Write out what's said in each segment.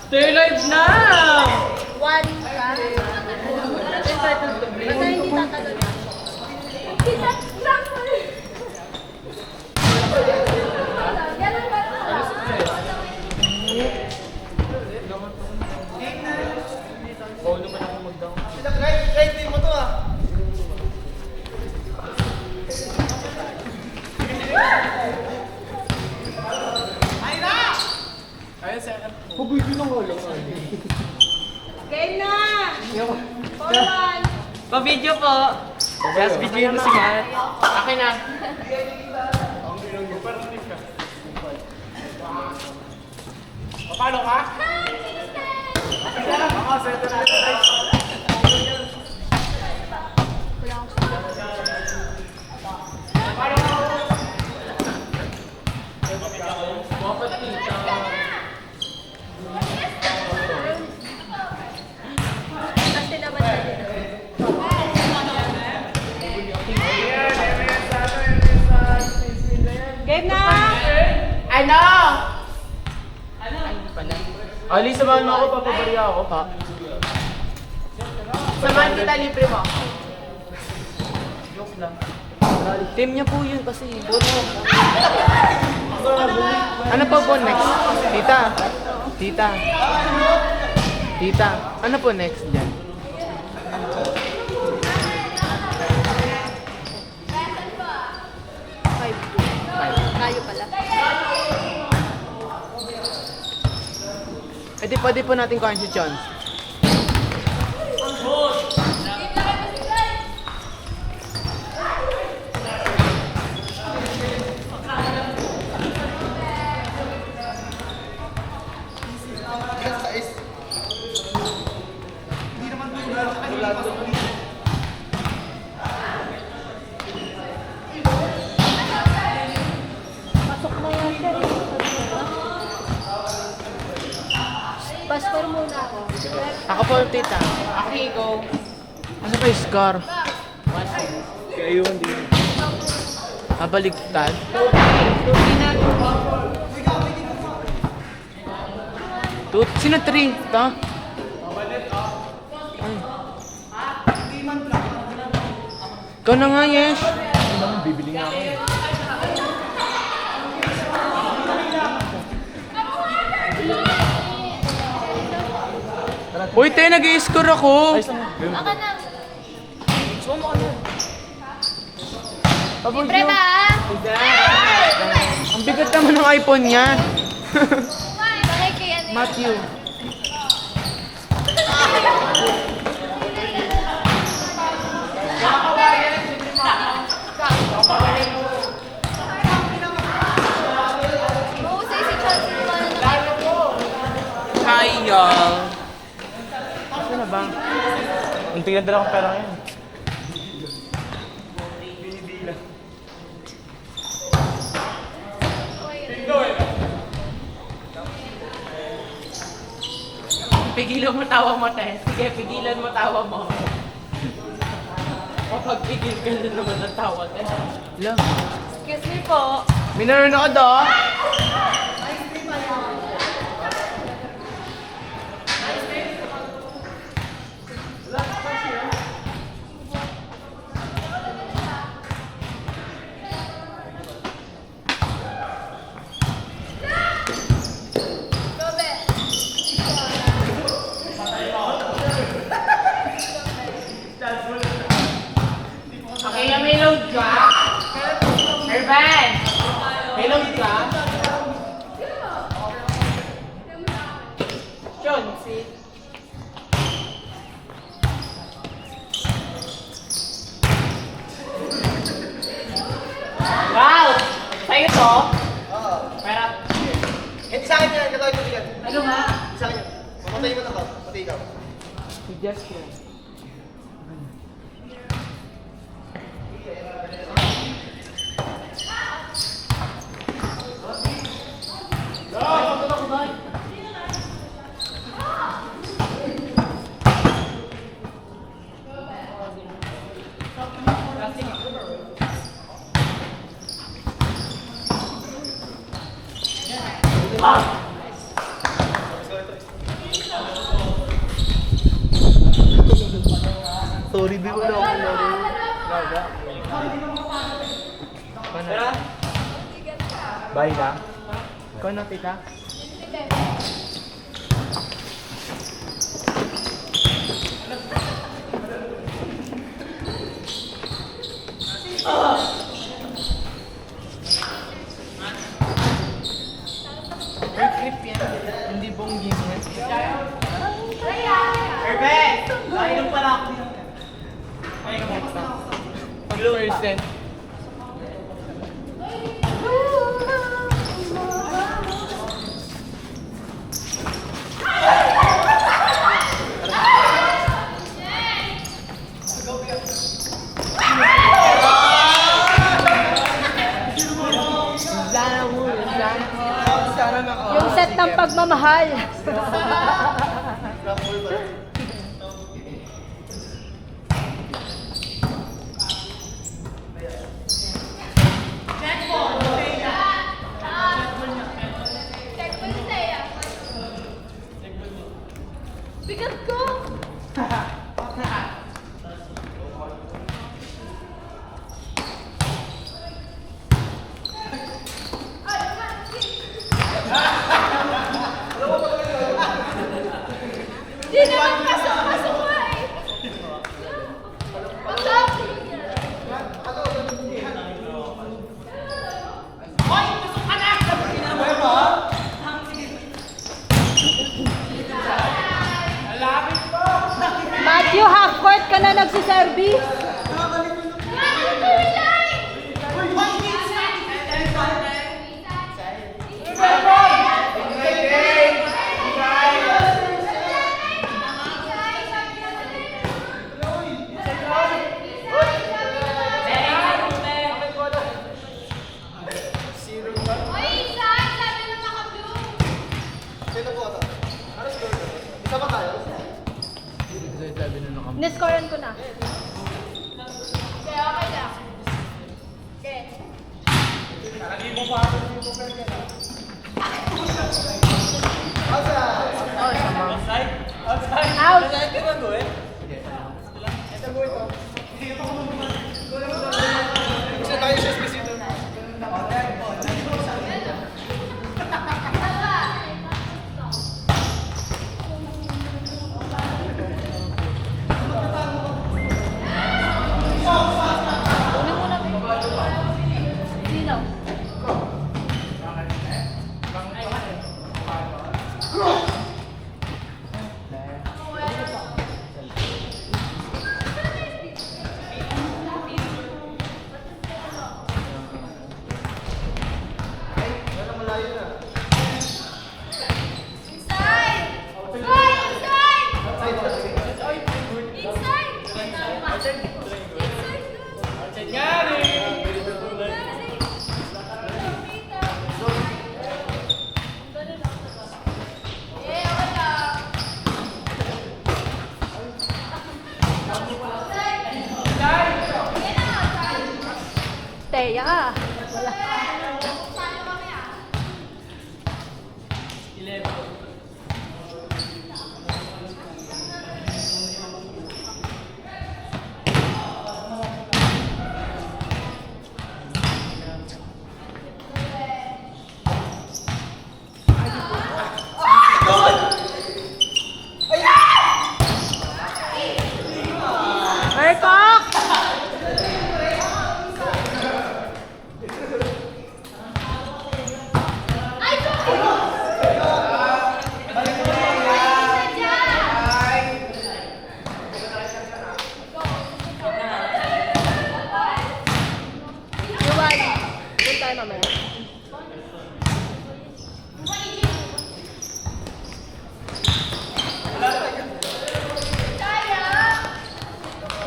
Stay live na! One ka. Basta hindi tatalon. Paulo ba na ako mag-down? Right team mo to ah. Ayun, sir. Game na! Forward! Pa-video po. Yes, video na si Matt. Akin na. Paano ka? Ako, center na. Kasi naman natin. Game na! Ano? Ali, samahan mo ako, papabariya ako. Ha? Samahan kita, libre mo. Joke lang. Team niya po yun kasi. Ano pa po next? Tita. Tita. Tita. Ano po next dyan? Tayo pala. Pwede po natin kuhain si Chons. Pastor muna ako. Ako po, tita. Aki, go. Ano ba yung scar? Kaya yun din. Baligtad. Sino 3? Ito? Ay. Ikaw na nga, Yesh. Bibili nga ako. Uy, te, nag-i-score ako. Baka na. Sumo ka na. Libre ba? Ang bigat naman ng iPhone niya. Bakit kaya ano? Matthew. Mahusay si Chelsea naman. Hi, y'all. Ano na ba? Ang tingnan din akong pera ngayon. Pigilan mo tawa mo, te. Sige, pigilan mo tawa mo. Kapag pigil ka na naman ng tawa, te. Lang. Excuse me po. Minaroon ako do. Okay, may load ka? Irvan! May load ka? Sean, si... Wow! Sa'yo to? Oo. Pero... Hindi sa akin yan, katawin mo yan. Ano nga? Sa akin yan. Mamatay mo na to, pati ikaw. Si Justin. Sorry, di ko na ako laro. Gaga. Tara. Bye na. Ikaw na, tita. May clip yan. Hindi buong game yan. Perfect! Kainom pala ako. Pag-percent. Yung set ng pagmamahal. Bigat ko! Di naman pasok ko eh! Pasok! Matthew, half court ka na nagsiservice? Sino po ito? Ano siguro? Isa ba tayo? Niscorean ko na. Okay, okay na. Okay. Out! Kasi tayo siya specific. Sino? Inside! Teya. Mercock!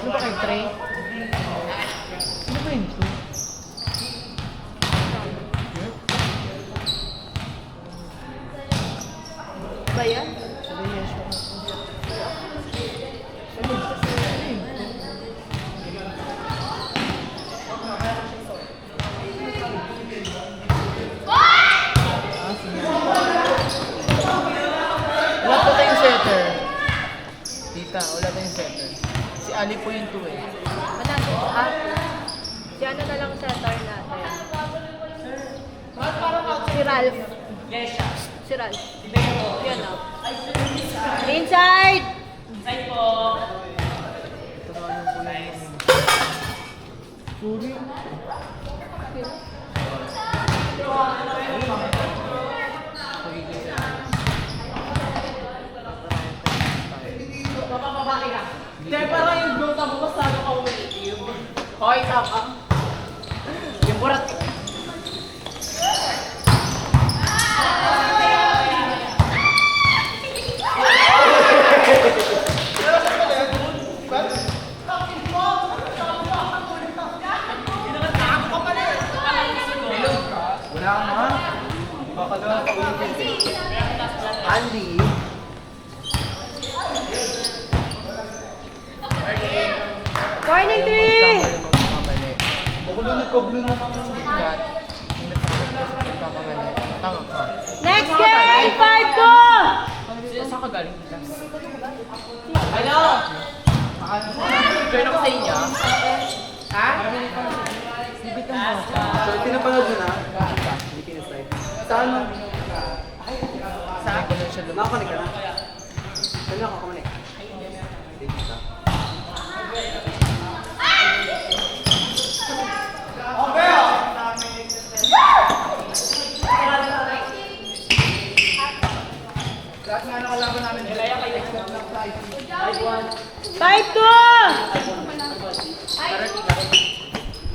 Ano ba kayo, Trey? Ano ba yun? Ba yan? Sabi niya siya. Wala pa tayong setter. Tita, wala tayong setter. Si Si Ali po yung 2 eh. Manalo. Si ano na lang center natin. Si Ralph. Yes, siya. Si Ralph. Yan o. Inside! Inside po. Sorry. Papapabaki ka. Hindi, parang yung gluta mo, mas lalo ka umiitim. Hoy, tama. Yung burat. Wala ka na. Baka doon pa ulitin. Andy. Corning 3! Pakulo na naman. Tama ka. Next game! 5 ko! Saan ka galing? Ano? Join ako sa inyo? Ha? So, tinapanood mo na? Hindi pinaslide. Saan mo? Saan ko lang siya lumabas. Nakakonek ka na? Saan ako kumanik? Dito ka.